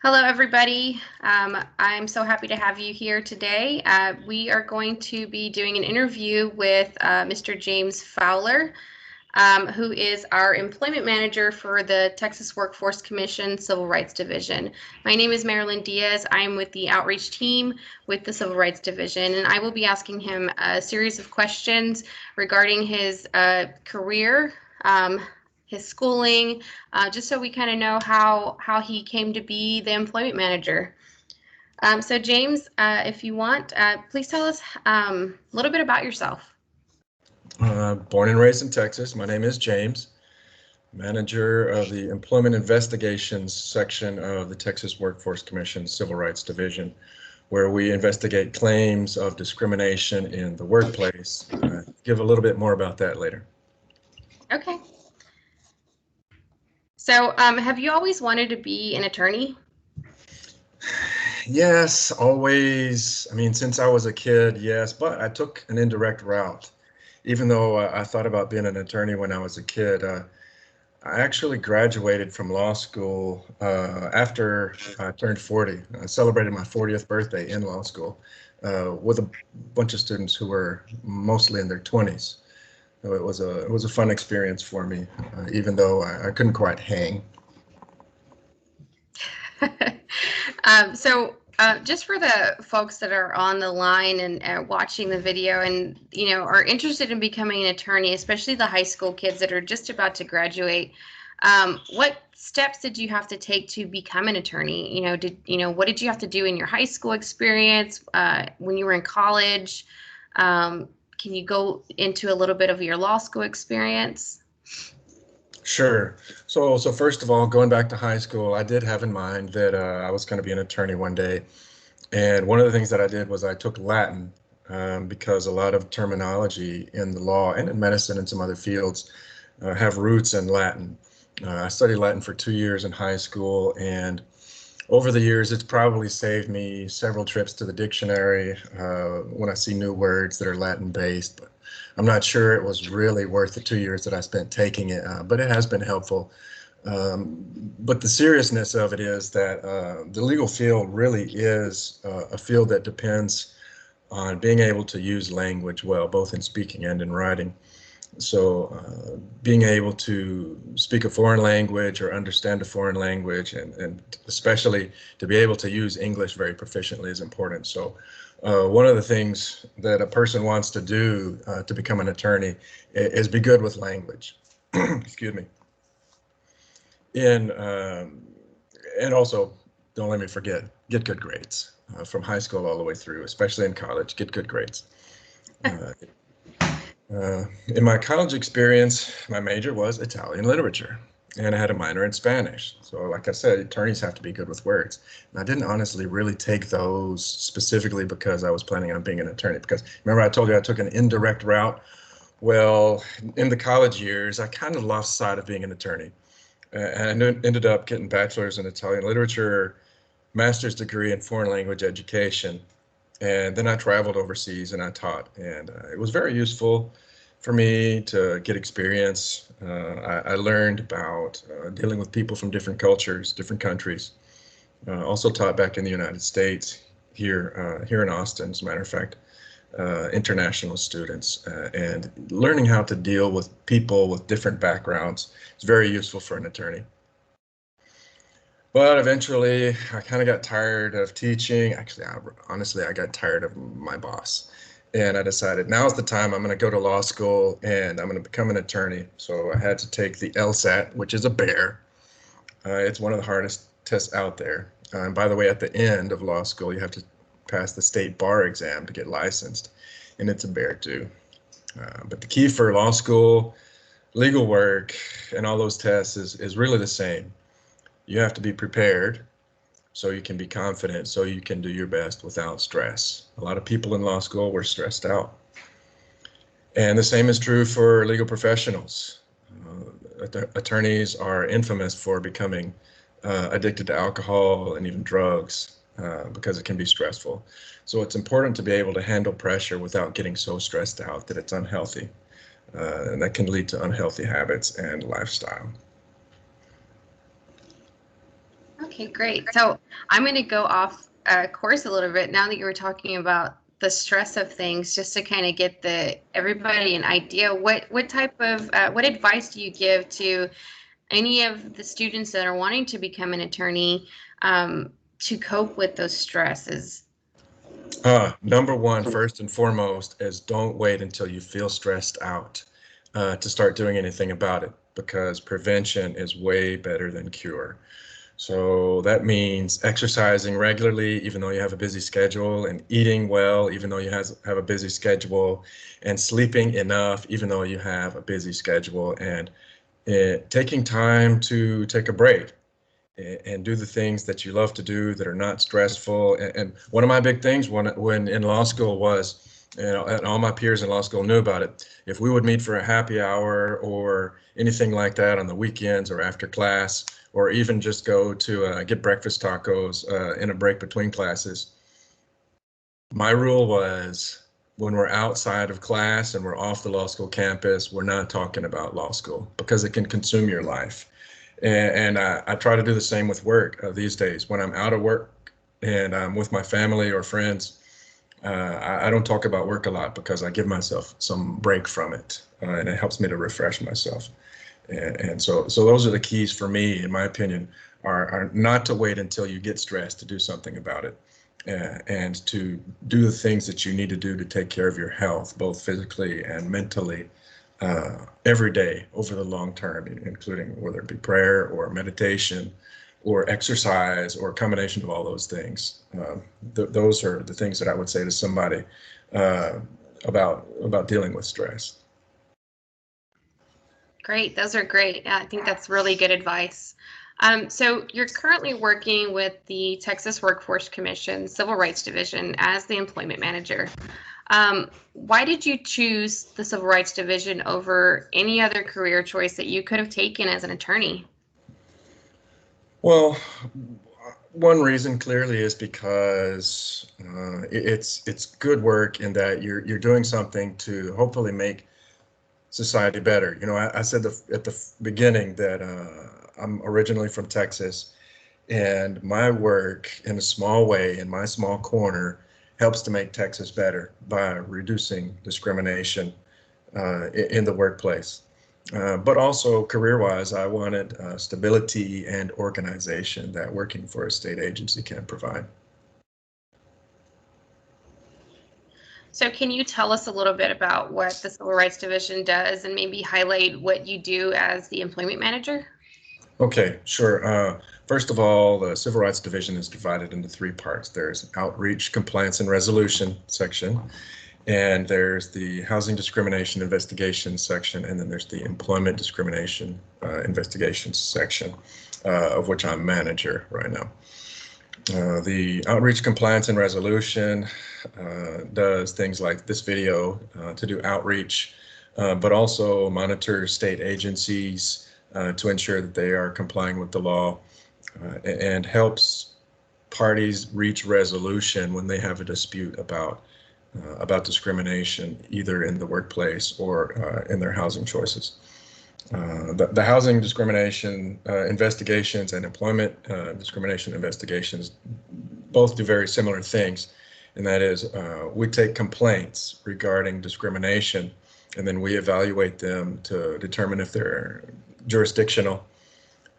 Hello, everybody. I'm so happy to have you here today. We are going to be doing an interview with Mr. James Fowler, who is our employment manager for the Texas Workforce Commission Civil Rights Division. My name is Marilyn Diaz. I'm with the outreach team with the Civil Rights Division, and I will be asking him a series of questions regarding his career, his schooling, just so we kind of know how he came to be the employment manager. So James, if you want, please tell us a little bit about yourself. Born and raised in Texas. My name is James, manager of the Employment Investigations section of the Texas Workforce Commission Civil Rights Division, where we investigate claims of discrimination in the workplace. Give a little bit more about that later. Okay. So have you always wanted to be an attorney? Yes, always. I mean, since I was a kid, yes, but I took an indirect route. Even though I thought about being an attorney when I was a kid, I actually graduated from law school after I turned 40. I celebrated my 40th birthday in law school with a bunch of students who were mostly in their 20s. So it was a fun experience for me, even though I couldn't quite hang. Just for the folks that are on the line and watching the video and are interested in becoming an attorney, especially the high school kids that are just about to graduate, what steps did you have to take to become an attorney? What did you have to do in your high school experience, when you were in college? Can you go into a little bit of your law school experience? Sure. So first of all, going back to high school, I did have in mind that I was going to be an attorney one day. And one of the things that I did was I took Latin because a lot of terminology in the law and in medicine and some other fields have roots in Latin. I studied Latin for 2 years in high school, and over the years, it's probably saved me several trips to the dictionary when I see new words that are Latin-based. But I'm not sure it was really worth the 2 years that I spent taking it, but it has been helpful. But the seriousness of it is that the legal field really is a field that depends on being able to use language well, both in speaking and in writing. So being able to speak a foreign language or understand a foreign language, and especially to be able to use English very proficiently is important. So one of the things that a person wants to do to become an attorney is be good with language. Excuse me. And also, don't let me forget, get good grades from high school all the way through, especially in college, get good grades. In my college experience, my major was Italian literature, and I had a minor in Spanish. So like I said, attorneys have to be good with words. And I didn't honestly really take those specifically because I was planning on being an attorney, because remember I told you I took an indirect route? Well, in the college years, I kind of lost sight of being an attorney. And I ended up getting bachelor's in Italian literature, master's degree in foreign language education. And then I traveled overseas and I taught, and it was very useful for me to get experience. I learned about dealing with people from different cultures, different countries. Also taught back in the United States, here in Austin, as a matter of fact, international students, and learning how to deal with people with different backgrounds is very useful for an attorney. But eventually, I kind of got tired of teaching. Actually, honestly, I got tired of my boss. And I decided now's the time I'm going to go to law school and I'm going to become an attorney. So I had to take the LSAT, which is a bear. It's one of the hardest tests out there. And by the way, at the end of law school, you have to pass the state bar exam to get licensed. And it's a bear too. But the key for law school, legal work, and all those tests is really the same. You have to be prepared so you can be confident, so you can do your best without stress. A lot of people in law school were stressed out. And the same is true for legal professionals. Attorneys are infamous for becoming addicted to alcohol and even drugs because it can be stressful. So it's important to be able to handle pressure without getting so stressed out that it's unhealthy. And that can lead to unhealthy habits and lifestyle. Okay, great. So I'm going to go off course a little bit now that you were talking about the stress of things, just to kind of get everybody an idea. What type of what advice do you give to any of the students that are wanting to become an attorney to cope with those stresses? Number one, first and foremost, is don't wait until you feel stressed out to start doing anything about it, because prevention is way better than cure. So that means exercising regularly, even though you have a busy schedule, and eating well, even though you have a busy schedule, and sleeping enough, even though you have a busy schedule, and taking time to take a break and do the things that you love to do that are not stressful. And one of my big things when in law school was, and all my peers in law school knew about it, if we would meet for a happy hour or anything like that on the weekends or after class, or even just go to get breakfast tacos in a break between classes, my rule was, when we're outside of class and we're off the law school campus, we're not talking about law school, because it can consume your life. And I try to do the same with work these days. When I'm out of work and I'm with my family or friends, I don't talk about work a lot, because I give myself some break from it, and it helps me to refresh myself. And so those are the keys for me, in my opinion, are not to wait until you get stressed to do something about it, and to do the things that you need to do to take care of your health, both physically and mentally, every day over the long term, including whether it be prayer or meditation or exercise or a combination of all those things. Those are the things that I would say to somebody about dealing with stress. Great, those are great. I think that's really good advice. So you're currently working with the Texas Workforce Commission Civil Rights Division as the employment manager. Why did you choose the Civil Rights Division over any other career choice that you could have taken as an attorney? Well, one reason clearly is because it's good work in that you're doing something to hopefully make society better. I said at the beginning that I'm originally from Texas, and my work in a small way, in my small corner, helps to make Texas better by reducing discrimination in the workplace. But also career-wise, I wanted stability and organization that working for a state agency can provide. So can you tell us a little bit about what the Civil Rights Division does, and maybe highlight what you do as the employment manager? Okay, sure. First of all, the Civil Rights Division is divided into three parts. There's Outreach, Compliance, and Resolution section, and there's the Housing Discrimination Investigation section, and then there's the Employment Discrimination Investigations section, of which I'm manager right now. The Outreach, Compliance, and Resolution does things like this video to do outreach, but also monitors state agencies to ensure that they are complying with the law, and helps parties reach resolution when they have a dispute about discrimination, either in the workplace or in their housing choices. The housing discrimination investigations and employment discrimination investigations both do very similar things, and that is we take complaints regarding discrimination, and then we evaluate them to determine if they're jurisdictional,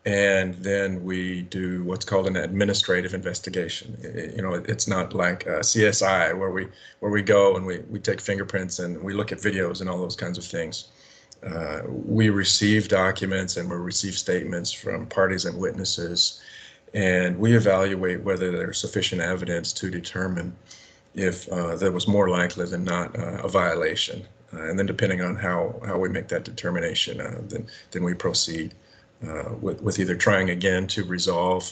and then we do what's called an administrative investigation. It's not like CSI where we go and we take fingerprints and we look at videos and all those kinds of things. We receive documents and we receive statements from parties and witnesses, and we evaluate whether there's sufficient evidence to determine if there was more likely than not a violation. And then depending on how we make that determination, then we proceed with either trying again to resolve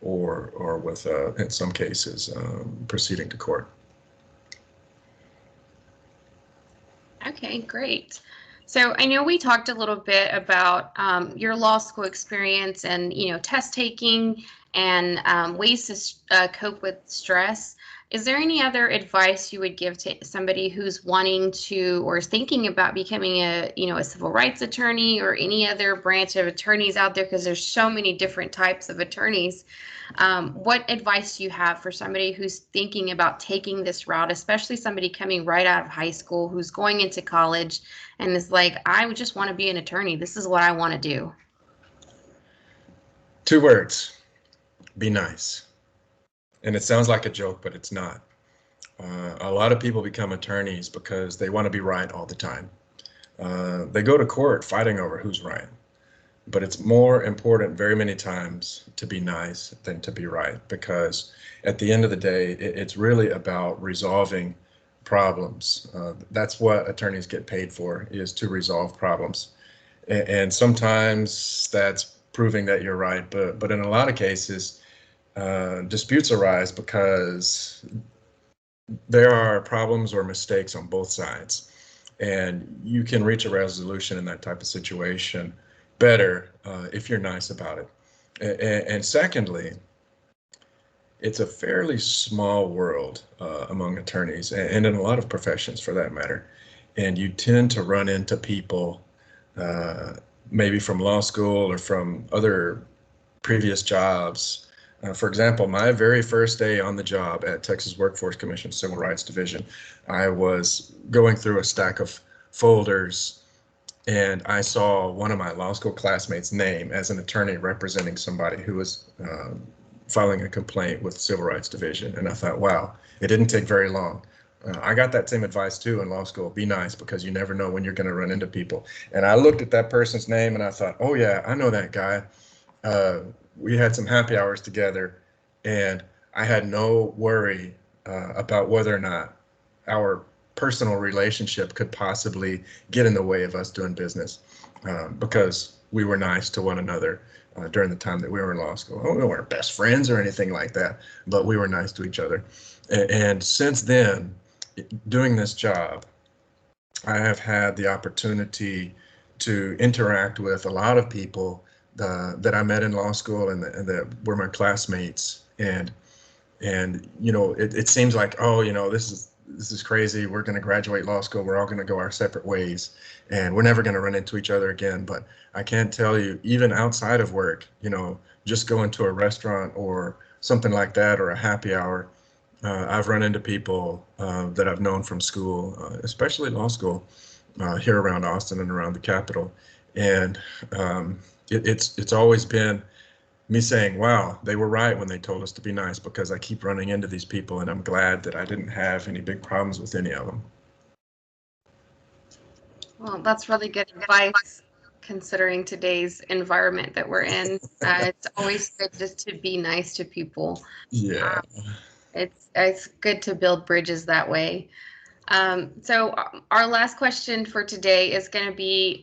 or with, in some cases, proceeding to court. Okay, great. So I know we talked a little bit about your law school experience and test taking and ways to cope with stress. Is there any other advice you would give to somebody who's wanting to or is thinking about becoming a civil rights attorney or any other branch of attorneys out there? Because there's so many different types of attorneys. What advice do you have for somebody who's thinking about taking this route, especially somebody coming right out of high school who's going into college and is like, I would just want to be an attorney. This is what I want to do. 2 words: be nice. And it sounds like a joke, but it's not. A lot of people become attorneys because they want to be right all the time. They go to court fighting over who's right. But it's more important very many times to be nice than to be right, because at the end of the day, it's really about resolving problems. That's what attorneys get paid for, is to resolve problems. And sometimes that's proving that you're right, but in a lot of cases, disputes arise because there are problems or mistakes on both sides, and you can reach a resolution in that type of situation better if you're nice about it. And secondly, it's a fairly small world among attorneys, and in a lot of professions for that matter, and you tend to run into people maybe from law school or from other previous jobs. For example, my very first day on the job at Texas Workforce Commission Civil Rights Division, I was going through a stack of folders and I saw one of my law school classmates' name as an attorney representing somebody who was filing a complaint with the Civil Rights Division. And I thought, wow, it didn't take very long. I got that same advice too in law school: be nice, because you never know when you're going to run into people. And I looked at that person's name and I thought, oh yeah, I know that guy. We had some happy hours together, and I had no worry about whether or not our personal relationship could possibly get in the way of us doing business, because we were nice to one another during the time that we were in law school. We weren't best friends or anything like that, but we were nice to each other. And since then, doing this job, I have had the opportunity to interact with a lot of people that I met in law school and that were my classmates. And it seems like, oh, this is crazy. We're going to graduate law school. We're all going to go our separate ways, and we're never going to run into each other again. But I can't tell you, even outside of work, just going to a restaurant or something like that, or a happy hour, I've run into people that I've known from school, especially law school, here around Austin and around the Capitol. And it's always been me saying, wow, they were right when they told us to be nice, because I keep running into these people, and I'm glad that I didn't have any big problems with any of them. Well, that's really good advice considering today's environment that we're in. It's always good just to be nice to people. Yeah. It's good to build bridges that way. So our last question for today is going to be,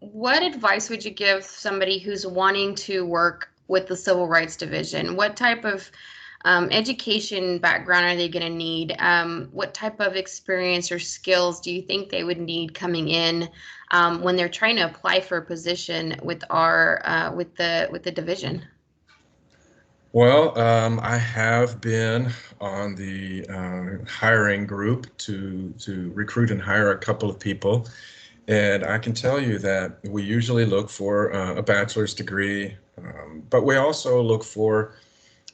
what advice would you give somebody who's wanting to work with the Civil Rights Division? What type of education background are they going to need? What type of experience or skills do you think they would need coming in when they're trying to apply for a position with the division? Well, I have been on the hiring group to recruit and hire a couple of people, and I can tell you that we usually look for a bachelor's degree, but we also look for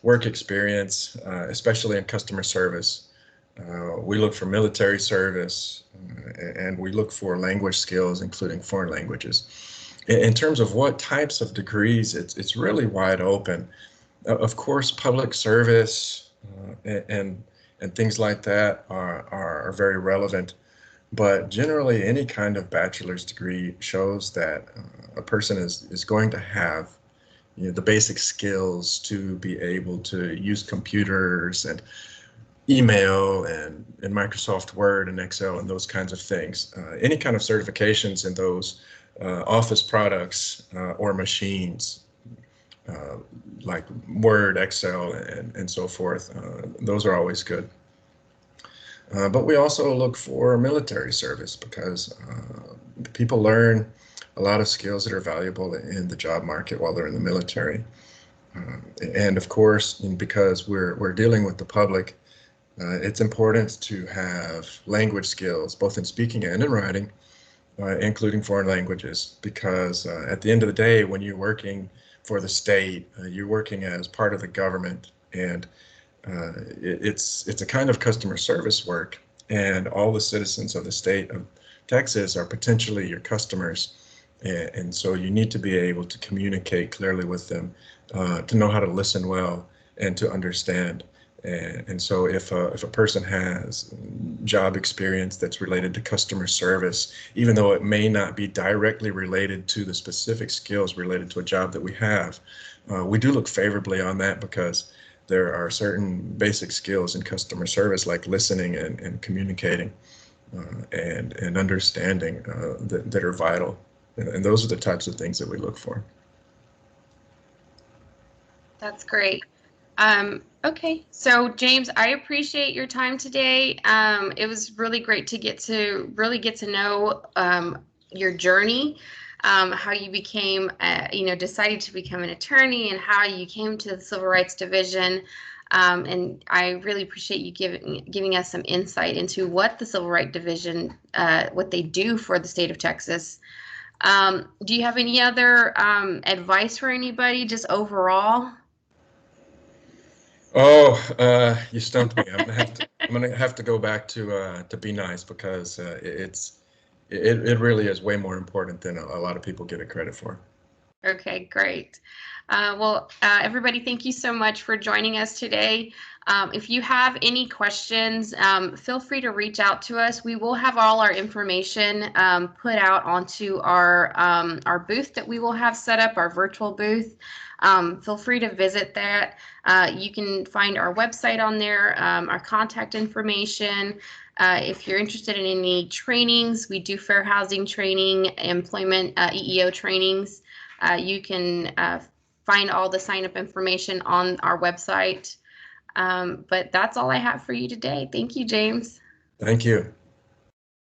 work experience, especially in customer service. We look for military service, and we look for language skills, including foreign languages. In terms of what types of degrees, it's really wide open. Of course, public service and things like that are very relevant, but generally any kind of bachelor's degree shows that a person is going to have the basic skills to be able to use computers and email and Microsoft Word and Excel and those kinds of things. Any kind of certifications in those office products or machines, like Word, Excel, and so forth. Those are always good. But we also look for military service, because people learn a lot of skills that are valuable in the job market while they're in the military. And of course, because we're dealing with the public, It's important to have language skills, both in speaking and in writing, including foreign languages, because at the end of the day, when you're working for the state, you're working as part of the government, and it's a kind of customer service work, and all the citizens of the state of Texas are potentially your customers, and so you need to be able to communicate clearly with them, to know how to listen well and to understand. And so if a person has job experience that's related to customer service, even though it may not be directly related to the specific skills related to a job that we have, we do look favorably on that, because there are certain basic skills in customer service, like listening and communicating, and understanding, that are vital. And those are the types of things that we look for. That's great. Okay, so James, I appreciate your time today. It was really great to get to know your journey, how you became, decided to become an attorney, and how you came to the Civil Rights Division. And I really appreciate you giving us some insight into what the Civil Rights Division, what they do for the state of Texas. Do you have any other advice for anybody, just overall? Oh, you stumped me. I'm gonna have to go back to be nice, because it really is way more important than a lot of people give it credit for. Okay, great. Everybody, thank you so much for joining us today. If you have any questions, feel free to reach out to us. We will have all our information put out onto our booth that we will have set up, our virtual booth. Feel free to visit that. You can find our website on there, our contact information. If you're interested in any trainings, we do fair housing training, employment, EEO trainings. You can find all the sign-up information on our website. But that's all I have for you today. Thank you, James. Thank you.